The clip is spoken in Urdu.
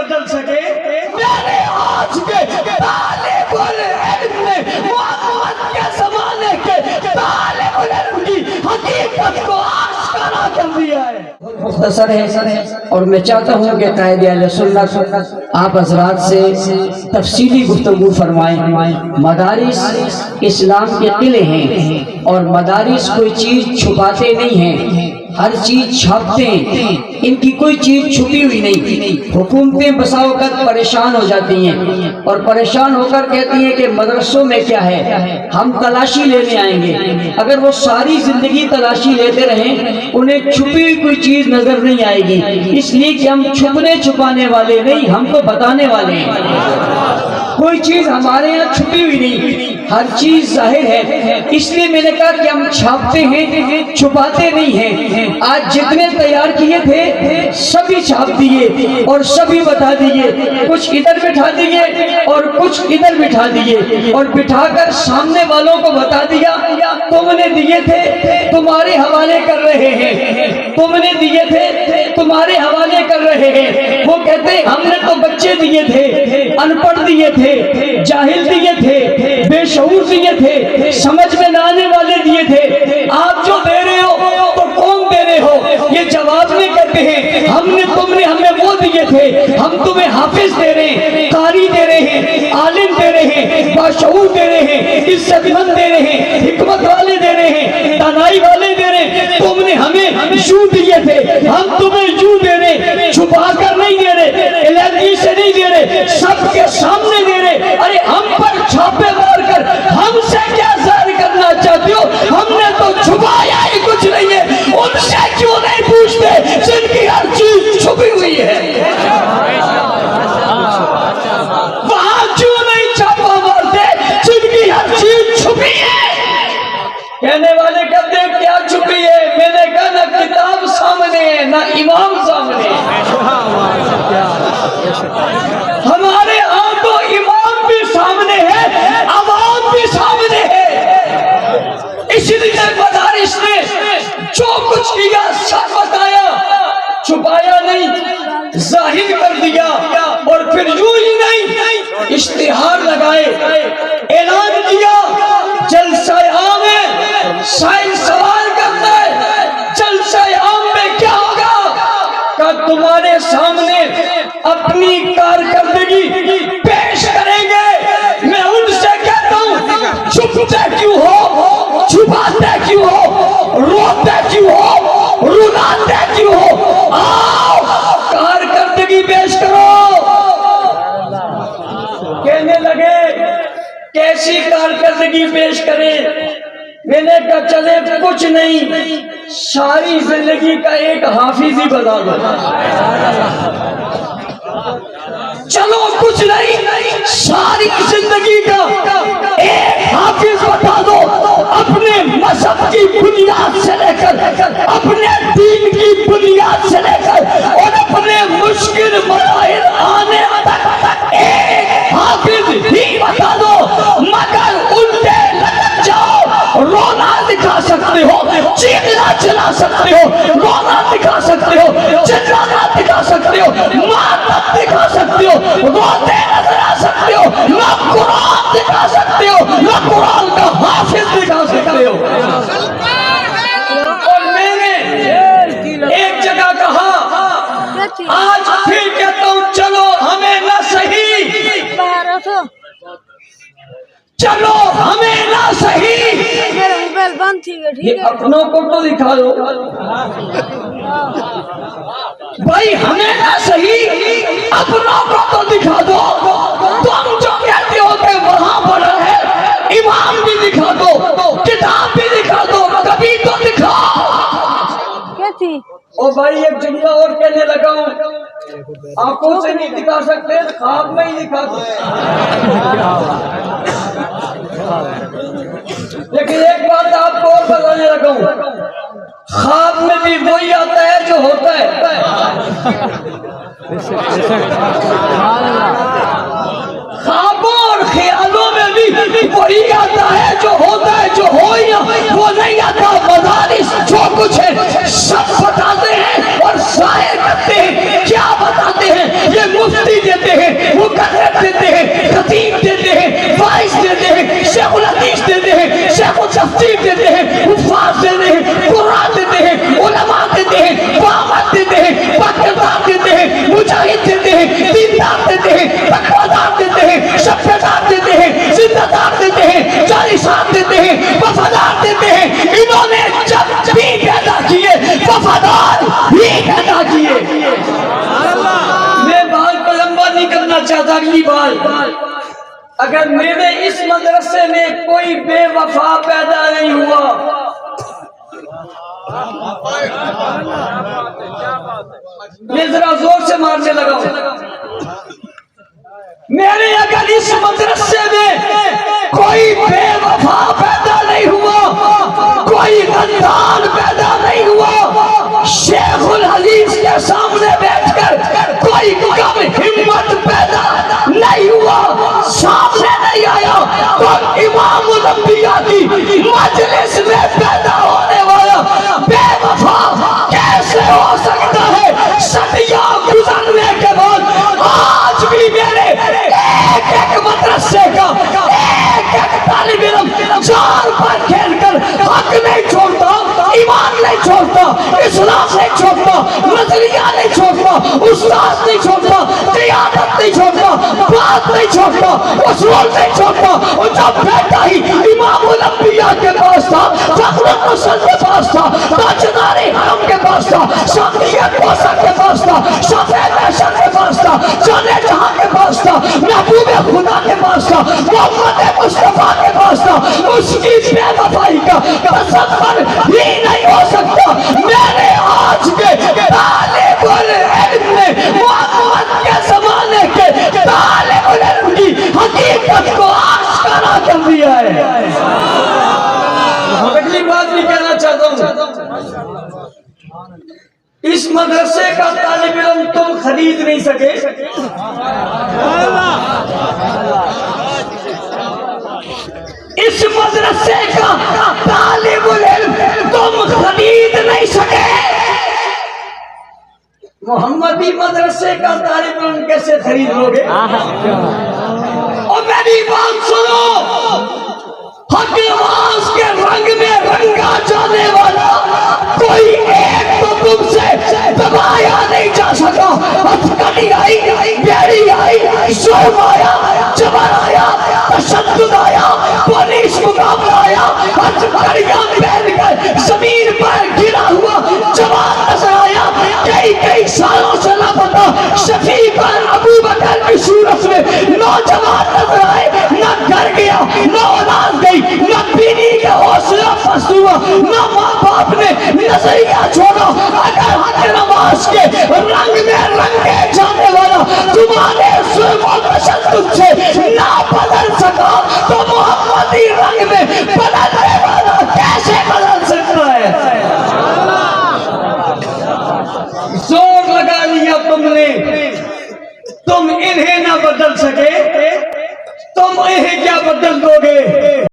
بدل سکے؟ میرے آج کے طالب العلم نے محمد کے زمانے کے طالب العلم کی حقیقت کو آشکارا کر دیا ہے۔ مختصر ہے اور میں چاہتا ہوں کہ قائد اہل سنت آپ حضرات سے تفصیلی گفتگو فرمائیں۔ مدارس اسلام کے قلعے ہیں اور مدارس کوئی چیز چھپاتے نہیں ہیں، ہر چیز چھاپتے ہیں، ان کی کوئی چیز چھپی ہوئی نہیں۔ حکومتیں بسا اوقات پریشان ہو جاتی ہیں اور پریشان ہو کر کہتی ہیں کہ مدرسوں میں کیا ہے، ہم تلاشی لینے آئیں گے۔ اگر وہ ساری زندگی تلاشی لیتے رہیں انہیں چھپی ہوئی کوئی چیز نظر نہیں آئے گی، اس لیے کہ ہم چھپنے چھپانے والے نہیں، ہم کو بتانے والے ہیں۔ کوئی چیز ہمارے یہاں چھپی ہوئی نہیں، ہر چیز ظاہر ہے۔ اس لیے میں نے کہا کہ ہم چھاپتے ہیں، چھپاتے نہیں ہیں۔ آج جتنے تیار کیے تھے سبھی چھاپ دیے اور سبھی بتا دیے، کچھ ادھر بٹھا دیے اور کچھ ادھر بٹھا دیے اور بٹھا کر سامنے والوں کو بتا دیا تم نے دیے تھے تمہارے حوالے کر رہے ہیں، تم نے دیے تھے تمہارے حوالے کر رہے ہیں۔ وہ کہتے ہیں ہم نے تو بچے دیے تھے، ان پڑھ دیے تھے، جاہل دیے تھے، بے شعور دیے تھے، سمجھ میں نہ آنے والے دیے تھے، آپ جو دے رہے ہو تو کون دے رہے ہو؟ یہ جواب میں کہتے ہیں ہم نے تم نے ہمیں وہ دیے تھے، ہم تمہیں حافظ دے رہے ہیں، قاری دے رہے ہیں، عالم دے رہے ہیں، باشعور دے رہے ہیں، عزت مند دے رہے ہیں، حکمت والے دے رہے ہیں، دانائی والے دے رہے ہیں۔ تم نے ہمیں یوں دیے تھے، ہم تمہیں یوں دے رہے، چھپا کر نہیں دے رہے، علیحدگی سے نہیں دے رہے، سب کے سامنے دے رہے۔ ارے ہم پر چھاپے مار کر ہم سے کیا ظاہر کرنا چاہتے ہو؟ ہم نے تو چھپایا ہی کچھ نہیں ہے، ان سے کیوں نہیں پوچھتے جن کی ہر چیز چھپی ہوئی ہے؟ وہاں کیوں نہیں چھاپا مارتے جن کی ہر چیز چھپی ہے؟ کہنے والے کہتے ہیں کیا چھپی ہے؟ میں نے کہا نہ کتاب سامنے ہے نہ امام سامنے ہے، ہمارے ہاں تو امام بھی سامنے ہے، عوام بھی سامنے ہے۔ اس لیے مدارس نے جو کچھ کیا سب بتایا، چھپایا نہیں، ظاہر کر دیا۔ اور پھر یوں ہی نہیں، اشتہار لگائے، اعلان کیا جلسہ عام ہے، سائل سوال کرتا ہے جلسہ عام میں کیا ہوگا؟ کہ تمہارے سامنے اپنی کارکردگی پیش کریں گے۔ میں ان سے کہتا ہوں چھپتے کیوں ہو، چھپاتے کیوں ہو، روتے کیوں ہو، رلاتے کیوں ہو؟ آؤ کارکردگی پیش کرو۔ کہنے لگے کیسی کارکردگی پیش کریں؟ میں نے کہا چلے کچھ نہیں، ساری زندگی کا ایک حافظ ہی بتا دو۔ چلو کچھ نہیں، ساری زندگی کا ایک حافظ بتا دو، اپنے مذہب کی بنیاد سے لے کر، اپنے دین کی بنیاد سے لے کر اور اپنے مشکل مسائل آنے تک ایک حافظ ہی بتا دو۔ مگر الٹے لٹک جاؤ، رونا دکھا سکتے ہو، چیخنا چلا سکتے ہو، رونا دکھا سکتے ہو، چلانا دکھا سکتے ہو، ماتم دکھا سکتے ہو، روتے نظر آ سکتے ہو، نہ قرآن دکھا سکتے ہو، نہ قرآن کا حافظ دکھا سکتے ہو۔ اور میں نے ایک جگہ کہا، آج پھر کہتا ہوں چلو ہمیں نہ صحیح، چلو ہمیں نہ صحیح، یہ اپنوں کو تو دکھا دو بھائی، ہمیں نہ صحیح اپنوں کو تو دکھا دو۔ تم جو کہتے ہو کہ وہاں پڑھا ہے، امام بھی دکھا دو، کتاب بھی دکھا دو، کبھی تو دکھاؤ۔ او بھائی ایک جملہ اور کہنے لگا ہوں، آنکھوں سے نہیں دکھا سکتے، خواب میں ہی دکھا دو۔ لیکن ایک بات آپ کو اور بتانے لگا ہوں، خواب میں بھی وہی آتا ہے جو ہوتا ہے۔ خوابوں اور خیالوں میں بھی وہی آتا ہے جو ہوتا ہے، جو ہو یا وہ نہیں آتا۔ مدارس جو کچھ ہے سب بتاتے ہیں اور ظاہر کرتے ہیں۔ کیا بتاتے ہیں؟ یہ یہ مفتی دیتے ہیں، مقرر دیتے ہیں، خطیب دیتے ہیں، فائز دیتے ہیں، شیخ الحدیث دیتے ہیں، شیخ التفسیر دیتے ہیں، حفاظ دیتے ہیں، قرآن دیتے ہیں، علماء دیتے ہیں، باوت دیتے ہیں، پاکردار دیتے ہیں، مجاہد دیتے ہیں، دیندار دیتے ہیں، تقویدار دیتے ہیں، شفیدار دیتے ہیں، زندہ دار دیتے ہیں، جانشان دیتے ہیں، وفادار دیتے ہیں. انہوں نے جب بھی پیدا کیے وفادار ہی پیدا کیے. میں بات کو لمبا نہیں کرنا چاہتا. اگلی بات، اگر میرے اس مدرسے میں کوئی بے وفا پیدا نہیں ہوا، میں ذرا زور سے مارنے لگا ہوں، میرے اگر اس مدرسے میں کوئی بے وفا پیدا نہیں ہوا، کوئی غدار پیدا نہیں ہوا، شیخ الحدیث کے سامنے بیٹھ کر کوئی کم ہمت پیدا نہیں ہوا، سامنے نہیں آیا، تو امام الانبیاء کی مجلس میں پیدا ہونے والا بے وفا کیسے ہو سکتا ہے؟ صدیوں گزرنے کے بعد آج بھی میرے ایک ایک مدرسے کا ایک ایک طالب علم جان پر کھیل کر حق نہیں چھوڑتا، ایمان نہیں چھوڑتا، اسلام نہیں چھوڑتا، نظریہ نہیں چھوڑتا، استاد نہیں چھوڑتا، قیادت نہیں چھوڑتا، بات نہیں چھوڑتا، اصول نہیں چھوڑتا. اور جب بیٹا ہی امام الانبیاء کے پاس تھا، فخر الرسل کے پاس تھا، تاجدار حرم کے پاس تھا، شافعیت کوثر کے پاس تھا، شافع محشر کے پاس تھا، جانے جہاں کے پاس تھا، محبوب خدا کے پاس تھا، محمد مصطفیٰ کے پاس تھا، اس کی بے وفائی کا تصور ہی نہیں ہو سکتا. میرے آج کے طالب العلم نے محمد کے زمانے کے طالب العلم کی حقیقت کو آشکارا کر دیا ہے. اگلی بات بھی کہنا چاہتا ہوں، اس مدرسے کا طالب علم تم خرید نہیں سکے، اس مدرسے کا طالب العلم تم خرید نہیں سکے. محمدی مدرسے کا طالب علم کیسے خرید لو گے؟ اور میری بات سنو، حق نماز کے رنگ میں رنگا جانے والا کوئی ایک تو تم سے دبایا نہیں جا سکا. ہتھکڑی آئی، بیڑی آئی، ظلم آیا، جبر آیا، تشدد آیا، پولیس مقابلہ آیا، ہتھکڑیاں پہن کر زمین پر گرا ہوا جوان نظر آیا، کئی سالوں سے لاپتہ شفیق ابو بکر کی صورت میں نوجوان نظر آئے، نہ گھر گیا، نہ اولاد گئی، نہ بیوی کا حوصلہ پست ہوا، نہ ماں باپ نے نظریہ چھوڑا. اگر حق نماز کے رنگ میں رنگے جانے والا تمہارے ظلم و تشدد سے نہ بدل سکا تو محمدی رنگ میں بدلنے والا کیسے بدل سکتا ہے؟ زور لگا لیا تم نے، تم انہیں نہ بدل سکے، تم انہیں کیا بدل دو گے؟